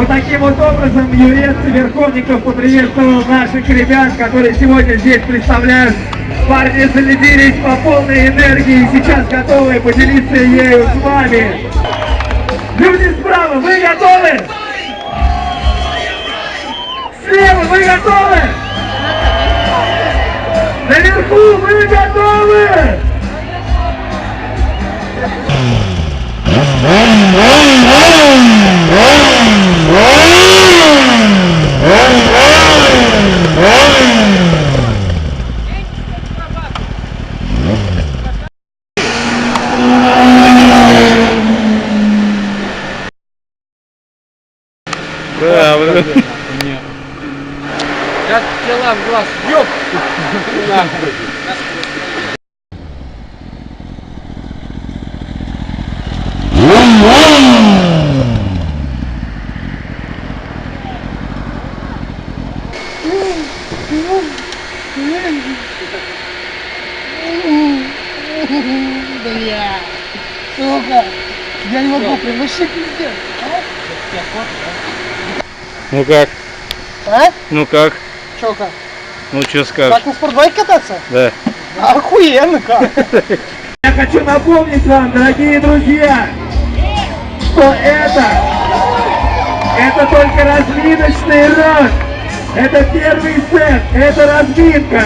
Вот таким вот образом Юрец Верховников поприветствовал наших ребят, которые сегодня здесь представляют. Парни зарядились по полной энергии и сейчас готовы поделиться ею с вами. Люди справа, вы готовы? Слева, вы готовы? Наверху, вы готовы? Браво! Сейчас тела в глаз. Ёп! Нахуй! Бля, сука, я не могу, прям вообще пиздец. Ну как? А? Ну как? Чё как? Ну что скажешь? Так на спортбайке кататься? Да. Охуенно как! Я хочу напомнить вам, дорогие друзья, что это только разминочный раунд. Это первый сет, это разминка.